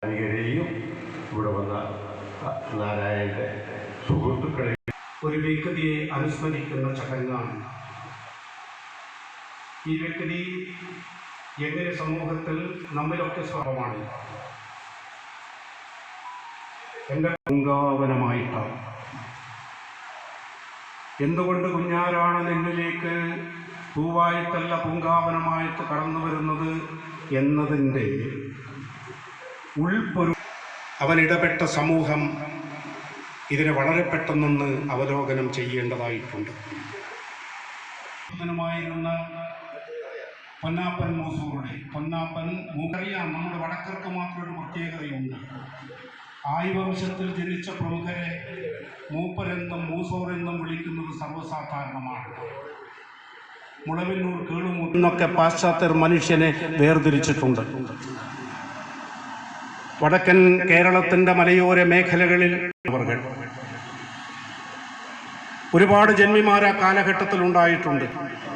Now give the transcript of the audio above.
യും ഇവിടെ വന്ന നാരായണന്റെ സുഹൃത്തുക്കളെ ഒരു വ്യക്തിയെ അനുസ്മരിക്കുന്ന ചടങ്ങാണ്. ഈ വ്യക്തി എങ്ങനെ സമൂഹത്തിൽ നമ്മിലൊക്കെ സ്വഭാവമാണ്. എൻ്റെ പൂങ്കാവനമായിട്ടാണ്. എന്തുകൊണ്ട് കുഞ്ഞാരാണ് എന്നിലേക്ക് പൂവായിട്ടല്ല പൂങ്കാവനമായിട്ട് കടന്നു വരുന്നത് എന്നതിൻ്റെ ഉൾപ്പൊരു അവൻ ഇടപെട്ട സമൂഹം ഇതിനെ വളരെ പെട്ടെന്നൊന്ന് അവലോകനം ചെയ്യേണ്ടതായിട്ടുണ്ട്. പൊന്നാപ്പൻ മൂസൂറുടെ പൊന്നാപ്പൻ മൂക്കറിയാം. നമ്മുടെ വടക്കർക്ക് മാത്രം ഒരു പ്രത്യേകതയുണ്ട്. ആയിവംശത്തിൽ ജനിച്ച പ്രമുഖരെ മൂപ്പരെന്നും മൂസൂറെന്നും വിളിക്കുന്നത് സർവ്വസാധാരണമാണ്. മുളവിന്നൂർ കേളുമൂന്നൊക്കെ പാശ്ചാത്യർ മനുഷ്യനെ വേർതിരിച്ചിട്ടുണ്ട്. വടക്കൻ കേരളത്തിൻ്റെ മലയോര മേഖലകളിൽ ഒരുപാട് ജന്മിമാർ ആ കാലഘട്ടത്തിൽ ഉണ്ടായിട്ടുണ്ട്.